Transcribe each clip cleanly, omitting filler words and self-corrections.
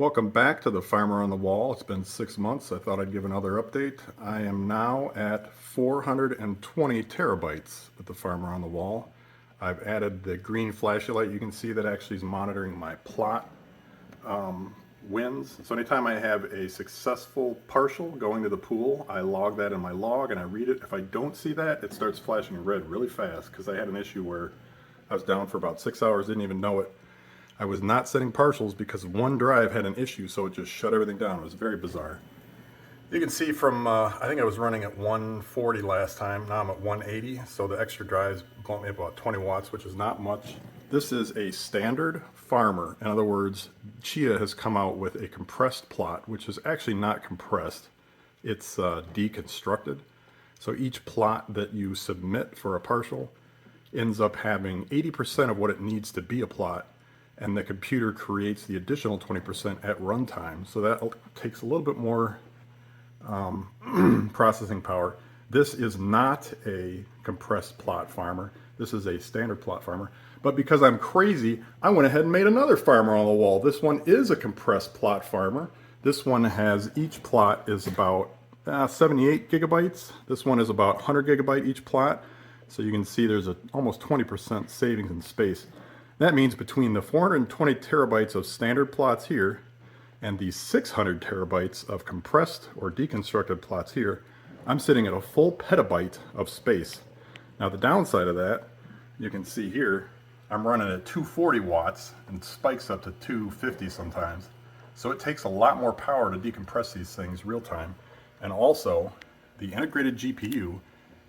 Welcome back to the Farmer on the Wall. It's been 6 months. I thought I'd give another update. I am now at 420 terabytes with the Farmer on the Wall. I've added the green flashlight. You can see that actually is monitoring my plot wins. So anytime I have a successful partial going to the pool, I log that in my log and I read it. If I don't see that, it starts flashing red really fast because I had an issue where I was down for about 6 hours, didn't even know it. I was not setting partials because one drive had an issue, so it just shut everything down. It was very bizarre. You can see from, I think I was running at 140 last time. Now I'm at 180, so the extra drives bumped me up about 20 watts, which is not much. This is a standard Farmer. In other words, Chia has come out with a compressed plot, which is actually not compressed. It's deconstructed. So each plot that you submit for a partial ends up having 80% of what it needs to be a plot, and the computer creates the additional 20% at runtime. So that takes a little bit more processing power. This is not a compressed plot Farmer. This is a standard plot Farmer. But because I'm crazy, I went ahead and made another Farmer on the Wall. This one is a compressed plot Farmer. This one has, each plot is about 78 gigabytes. This one is about 100 gigabyte each plot. So you can see there's almost 20% savings in space. That means between the 420 terabytes of standard plots here and the 600 terabytes of compressed or deconstructed plots here, I'm sitting at a full petabyte of space. Now the downside of that, you can see here, I'm running at 240 watts and spikes up to 250 sometimes. So it takes a lot more power to decompress these things real time. And also, the integrated GPU,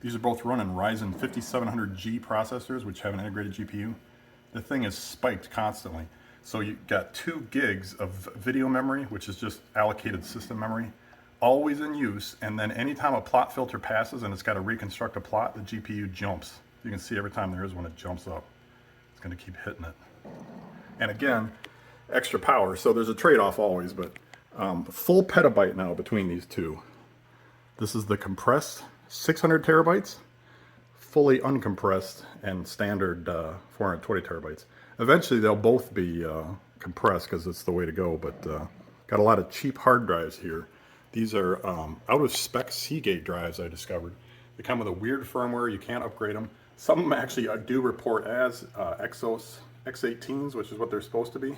these are both running Ryzen 5700G processors, which have an integrated GPU. The thing is spiked constantly. So you've got 2 gigs of video memory, which is just allocated system memory, always in use. And then anytime a plot filter passes and it's got to reconstruct a plot, the GPU jumps. You can see every time there is one, it jumps up. It's going to keep hitting it. And again, extra power. So there's a trade-off always, but full petabyte now between these two. This is the compressed 600 terabytes. Fully uncompressed and standard 420 terabytes. Eventually they'll both be compressed because it's the way to go, but got a lot of cheap hard drives here. These are out of spec Seagate drives I discovered. They come with a weird firmware, you can't upgrade them. Some of them actually do report as Exos X18s, which is what they're supposed to be.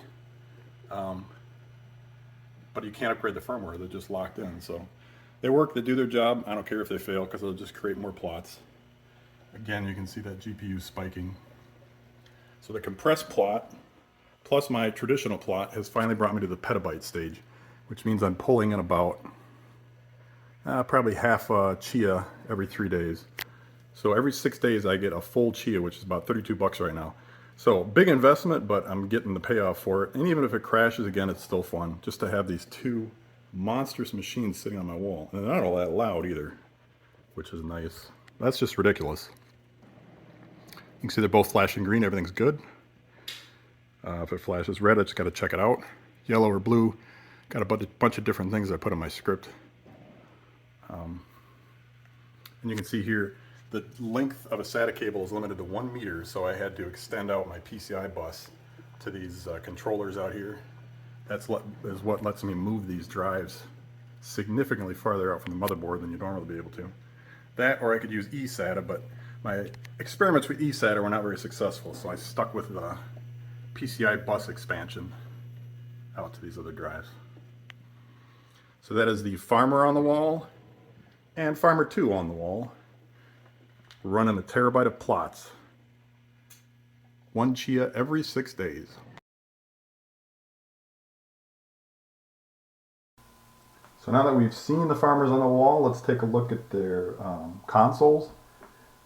But you can't upgrade the firmware, they're just locked in. So they work, they do their job. I don't care if they fail because they'll just create more plots. Again, you can see that GPU spiking. So the compressed plot plus my traditional plot has finally brought me to the petabyte stage, which means I'm pulling in about probably half Chia every 3 days. So every 6 days I get a full Chia, which is about 32 bucks right now. So big investment, but I'm getting the payoff for it. And even if it crashes again, it's still fun just to have these 2 monstrous machines sitting on my wall. And they're not all that loud either, which is nice. That's just ridiculous. You can see they're both flashing green, everything's good. If it flashes red, I just got to check it out. Yellow or blue, got a bunch of different things I put in my script. And you can see here, the length of a SATA cable is limited to 1 meter, so I had to extend out my PCI bus to these controllers out here. That's what lets me move these drives significantly farther out from the motherboard than you'd normally be able to. That, or I could use eSATA, but my experiments with eSATA were not very successful, so I stuck with the PCI bus expansion out to these other drives. So that is the Farmer on the Wall and Farmer 2 on the wall, running a terabyte of plots. 1 Chia every 6 days. So now that we've seen the Farmers on the Wall, let's take a look at their consoles.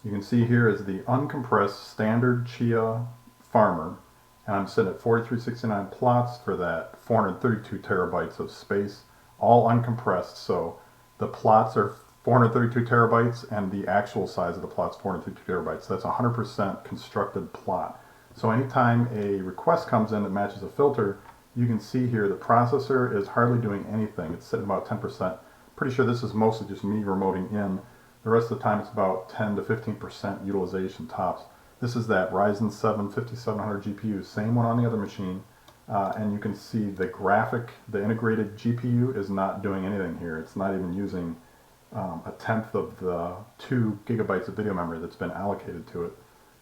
You can see here is the uncompressed standard Chia Farmer, and I'm sitting at 4369 plots for that 432 terabytes of space, all uncompressed. So the plots are 432 terabytes and the actual size of the plot's 432 terabytes. That's 100% constructed plot. So anytime a request comes in that matches a filter, you can see here the processor is hardly doing anything. It's sitting about 10%. Pretty sure this is mostly just me remoting in. The rest of the time it's about 10 to 15% utilization tops. This is that Ryzen 7 5700 GPU, same one on the other machine. and you can see the graphic, the integrated GPU is not doing anything here. It's not even using a tenth of the 2 gigabytes of video memory that's been allocated to it.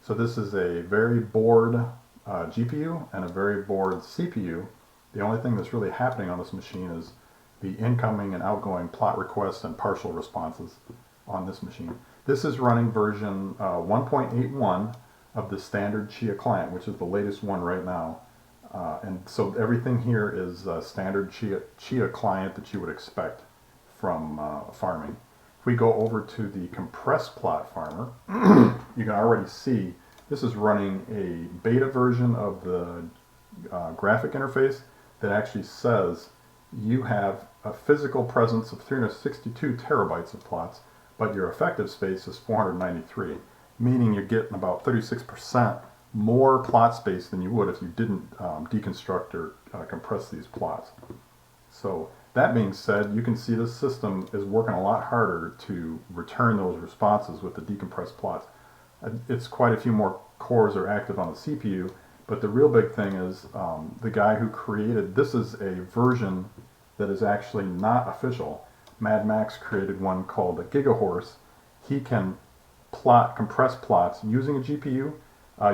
So this is a very bored GPU and a very bored CPU. The only thing that's really happening on this machine is the incoming and outgoing plot requests and partial responses on this machine. This is running version 1.81 of the standard Chia client, which is the latest one right now. And so everything here is a standard Chia client that you would expect from farming. If we go over to the compressed plot farmer, you can already see this is running a beta version of the graphic interface that actually says you have a physical presence of 362 terabytes of plots, but your effective space is 493, meaning you're getting about 36% more plot space than you would if you didn't deconstruct or compress these plots. So that being said, you can see this system is working a lot harder to return those responses with the decompressed plots. It's quite a few more cores are active on the CPU, but the real big thing is the guy who created, this is a version that is actually not official. Mad Max created one called a Gigahorse. He can compress plots using a GPU,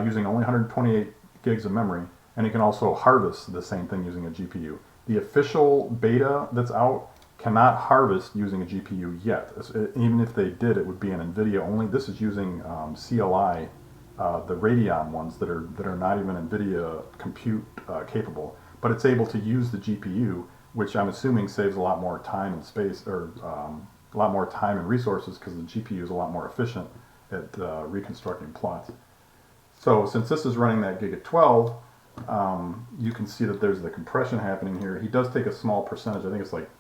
using only 128 gigs of memory, and he can also harvest the same thing using a GPU. The official beta that's out cannot harvest using a GPU yet. Even if they did, it would be an NVIDIA only. This is using CLI, the Radeon ones that are not even NVIDIA compute capable, but it's able to use the GPU, which I'm assuming saves a lot more time and space, or a lot more time and resources, because the GPU is a lot more efficient at reconstructing plots. So since this is running that Giga 12, you can see that there's the compression happening here. He does take a small percentage. I think it's like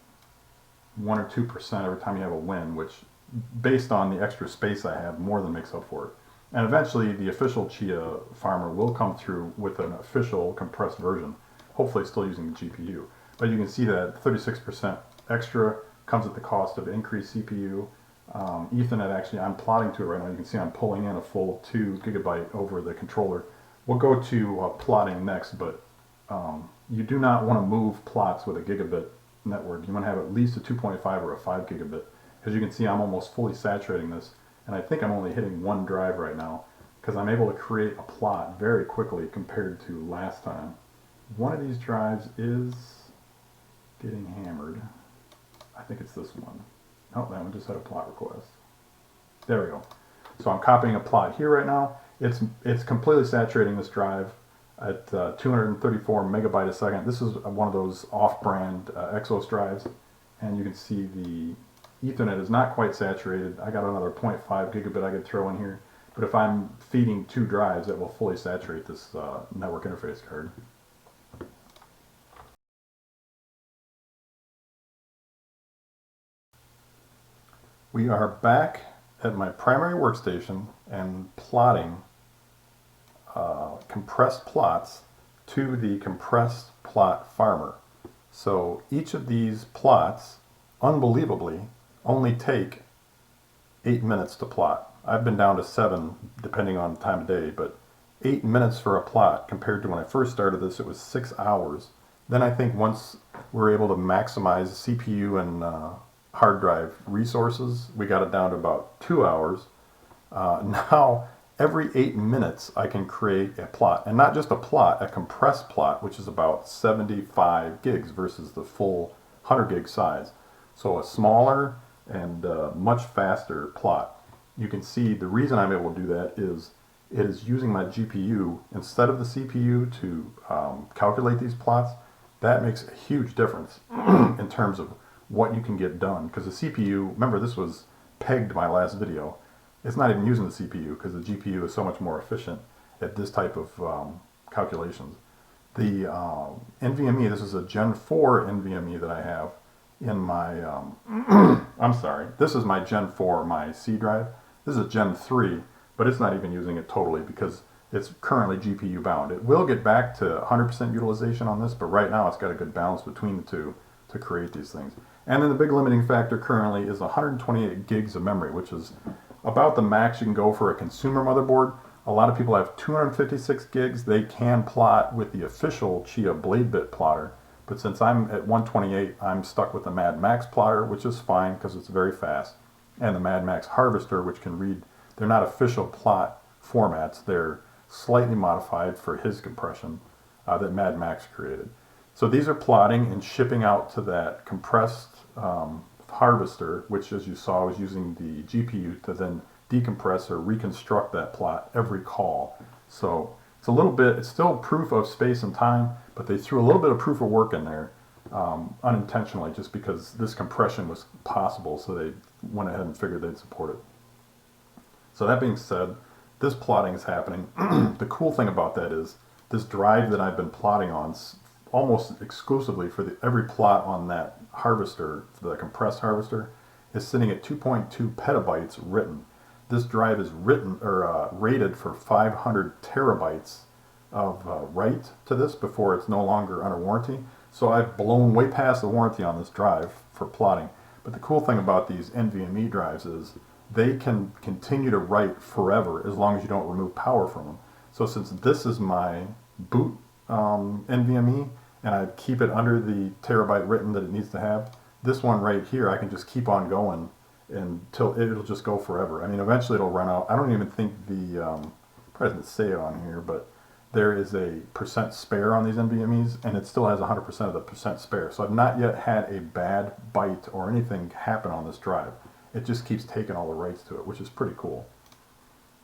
1 or 2% every time you have a win, which, based on the extra space I have, more than makes up for it. And eventually the official Chia farmer will come through with an official compressed version, hopefully still using the GPU. But you can see that 36% extra comes at the cost of increased CPU. Ethernet, actually, I'm plotting to it right now. You can see I'm pulling in a full 2 gigabyte over the controller. We'll go to plotting next, but you do not want to move plots with a gigabit network. You want to have at least a 2.5 or a 5 gigabit. As you can see, I'm almost fully saturating this, and I think I'm only hitting one drive right now because I'm able to create a plot very quickly compared to last time. One of these drives is getting hammered. I think it's this one. Oh, that one just had a plot request. There we go. So I'm copying a plot here right now. It's completely saturating this drive at 234 megabyte a second. This is one of those off-brand Exos drives, and you can see the Ethernet is not quite saturated. I got another 0.5 gigabit I could throw in here, but if I'm feeding 2 drives, it will fully saturate this network interface card. We are back at my primary workstation and plotting compressed plots to the compressed plot farmer. So each of these plots, unbelievably, only take 8 minutes to plot. I've been down to 7 depending on time of day, but 8 minutes for a plot compared to when I first started this, it was 6 hours. Then I think once we're able to maximize CPU and hard drive resources, we got it down to about 2 hours. Now every 8 minutes I can create a plot, and not just a plot, a compressed plot, which is about 75 gigs versus the full 100 gig size. So a smaller and much faster plot. You can see the reason I'm able to do that is it is using my GPU instead of the CPU to calculate these plots. That makes a huge difference in terms of what you can get done, because the CPU, remember this was pegged my last video, it's not even using the CPU because the GPU is so much more efficient at this type of calculations. The NVMe, this is a Gen 4 NVMe that I have in my, I'm sorry, this is my Gen 4, my C drive. This is a Gen 3, but it's not even using it totally because it's currently GPU bound. It will get back to 100% utilization on this, but right now it's got a good balance between the two to create these things. And then the big limiting factor currently is 128 gigs of memory, which is about the max you can go for a consumer motherboard. A lot of people have 256 gigs. They can plot with the official Chia blade bit plotter. But since I'm at 128, I'm stuck with the Mad Max plotter, which is fine because it's very fast. And the Mad Max harvester, which can read, they're not official plot formats. They're slightly modified for his compression that Mad Max created. So these are plotting and shipping out to that compressed harvester, which, as you saw, was using the GPU to then decompress or reconstruct that plot every call. So it's a little bit, it's still proof of space and time, but they threw a little bit of proof of work in there unintentionally, just because this compression was possible, so they went ahead and figured they'd support it. So that being said, this plotting is happening. The cool thing about that is this drive that I've been plotting on almost exclusively for every plot on that harvester, the compressed harvester, is sitting at 2.2 petabytes written. This drive is rated for 500 terabytes of write to this before it's no longer under warranty. So I've blown way past the warranty on this drive for plotting. But the cool thing about these NVMe drives is they can continue to write forever as long as you don't remove power from them. So since this is my boot NVMe, and I keep it under the terabyte written that it needs to have, this one right here I can just keep on going until it'll just go forever. I mean, eventually it'll run out. I don't even think the probably doesn't say it on here, but there is a percent spare on these NVMe's, and it still has 100% of the percent spare. So I've not yet had a bad byte or anything happen on this drive. It just keeps taking all the writes to it, which is pretty cool.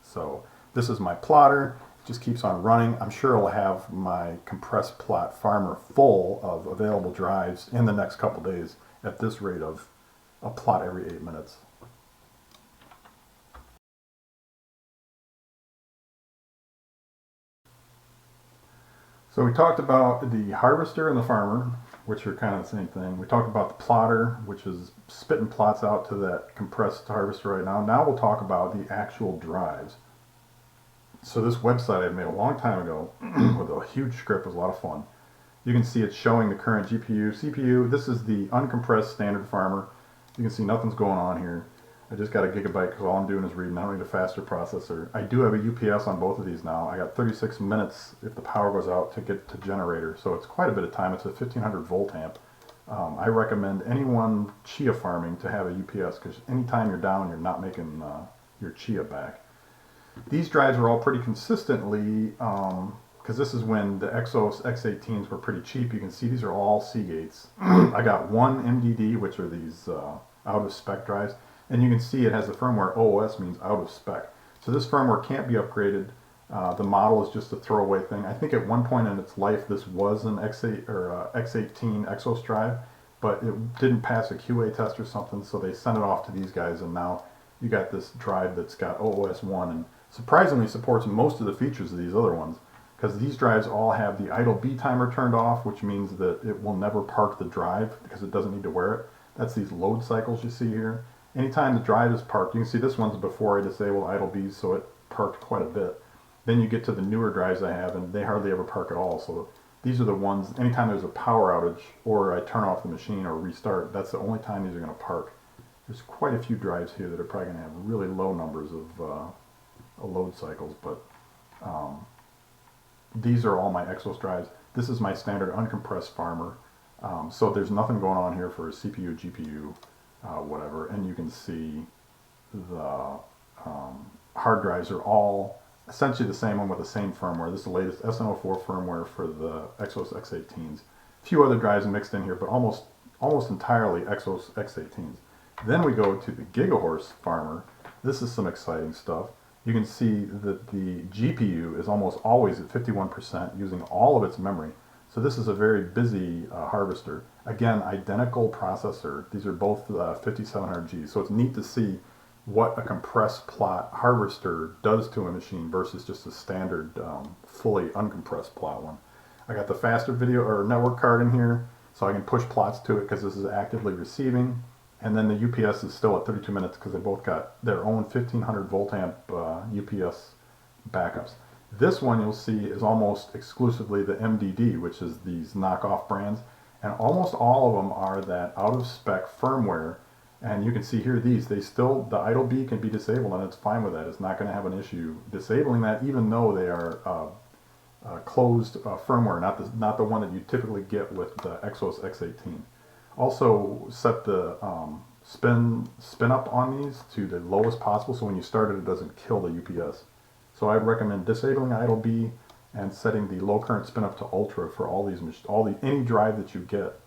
So this is my plotter. It just keeps on running. I'm sure I'll have my compressed plot farmer full of available drives in the next couple days at this rate of a plot every 8 minutes. So we talked about the harvester and the farmer, which are kind of the same thing. We talked about the plotter, which is spitting plots out to that compressed harvester right now. Now we'll talk about the actual drives. So this website I made a long time ago with a huge script. Was a lot of fun. You can see it's showing the current GPU, CPU. This is the uncompressed standard farmer. You can see nothing's going on here. I just got a gigabyte because all I'm doing is reading. I don't need a faster processor. I do have a UPS on both of these now. I got 36 minutes if the power goes out to get to generator. So it's quite a bit of time. It's a 1500 volt amp. I recommend anyone Chia farming to have a UPS because anytime you're down, you're not making your Chia back. These drives are all pretty consistently, because this is when the Exos X18s were pretty cheap. You can see these are all Seagates. I got one MDD, which are these out of spec drives. And you can see it has the firmware OS means out of spec. So this firmware can't be upgraded. The model is just a throwaway thing. I think at one point in its life this was an X8 or X18 Exos drive, but it didn't pass a QA test or something, so they sent it off to these guys, and now you got this drive that's got OS 1 and surprisingly supports most of the features of these other ones, because these drives all have the idle B timer turned off, which means that it will never park the drive because it doesn't need to wear it. That's these load cycles you see here. Anytime the drive is parked, you can see this one's before I disable idle Bs, so it parked quite a bit. Then you get to the newer drives I have, and they hardly ever park at all. So these are the ones, anytime there's a power outage, or I turn off the machine or restart, that's the only time these are going to park. There's quite a few drives here that are probably going to have really low numbers of load cycles, but these are all my Exos drives. This is my standard uncompressed farmer. So there's nothing going on here for a CPU, GPU, whatever, and you can see the hard drives are all essentially the same one with the same firmware. This is the latest SN04 firmware for the Exos X18s. A few other drives mixed in here, but almost entirely Exos X18s. Then we go to the Gigahorse farmer. This is some exciting stuff. You can see that the GPU is almost always at 51% using all of its memory. So this is a very busy harvester. Again, identical processor. These are both 5700Gs. So it's neat to see what a compressed plot harvester does to a machine versus just a standard fully uncompressed plot one. I got the faster video or network card in here, so I can push plots to it because this is actively receiving. And then the UPS is still at 32 minutes because they both got their own 1500 volt amp UPS backups. This one you'll see is almost exclusively the MDD, which is these knockoff brands, and almost all of them are that out of spec firmware And you can see here they still, the idle B can be disabled, and it's fine with that. It's not going to have an issue disabling that, even though they are closed firmware, not the one that you typically get with the Exos X18. Also set the spin up on these to the lowest possible, so when you start it doesn't kill the UPS. So I'd recommend disabling idle B and setting the low current spin up to ultra for any drive that you get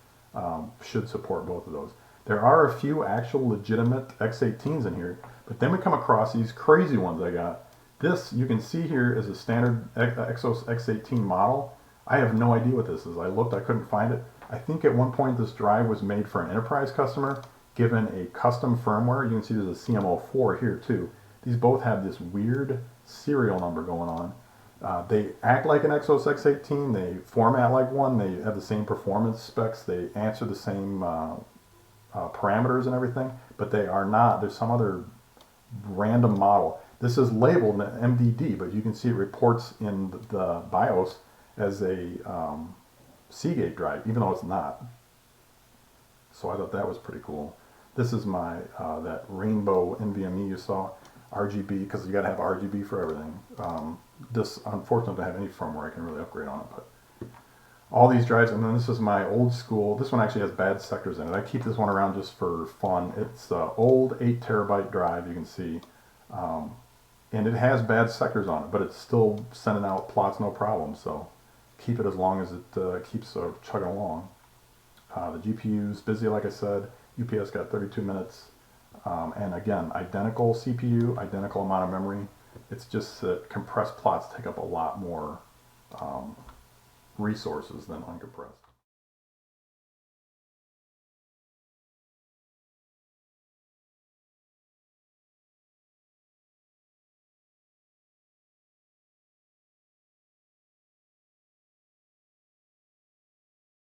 should support both of those. There are a few actual legitimate X18s in here, but then we come across these crazy ones I got. This, you can see here, is a standard Exos X18 model. I have no idea what this is. I looked, I couldn't find it. I think at one point this drive was made for an enterprise customer, given a custom firmware. You can see there's a CMO4 here too. These both have this weird serial number going on. They act like an Exos X18, they format like one, they have the same performance specs, they answer the same parameters and everything, but they are not. There's some other random model. This is labeled an MDD, but you can see it reports in the BIOS as a Seagate drive, even though it's not. So I thought that was pretty cool. This is my that rainbow NVMe you saw, RGB, because you got to have RGB for everything. This unfortunately doesn't have any firmware I can really upgrade on it, but all these drives. And then this is my old school. This one actually has bad sectors in it. I keep this one around just for fun. It's an old 8 terabyte drive, you can see, and it has bad sectors on it, but it's still sending out plots no problem. So keep it as long as it keeps chugging along. The GPU's busy, like I said. UPS got 32 minutes. And again, identical CPU, identical amount of memory. It's just that compressed plots take up a lot more resources than uncompressed.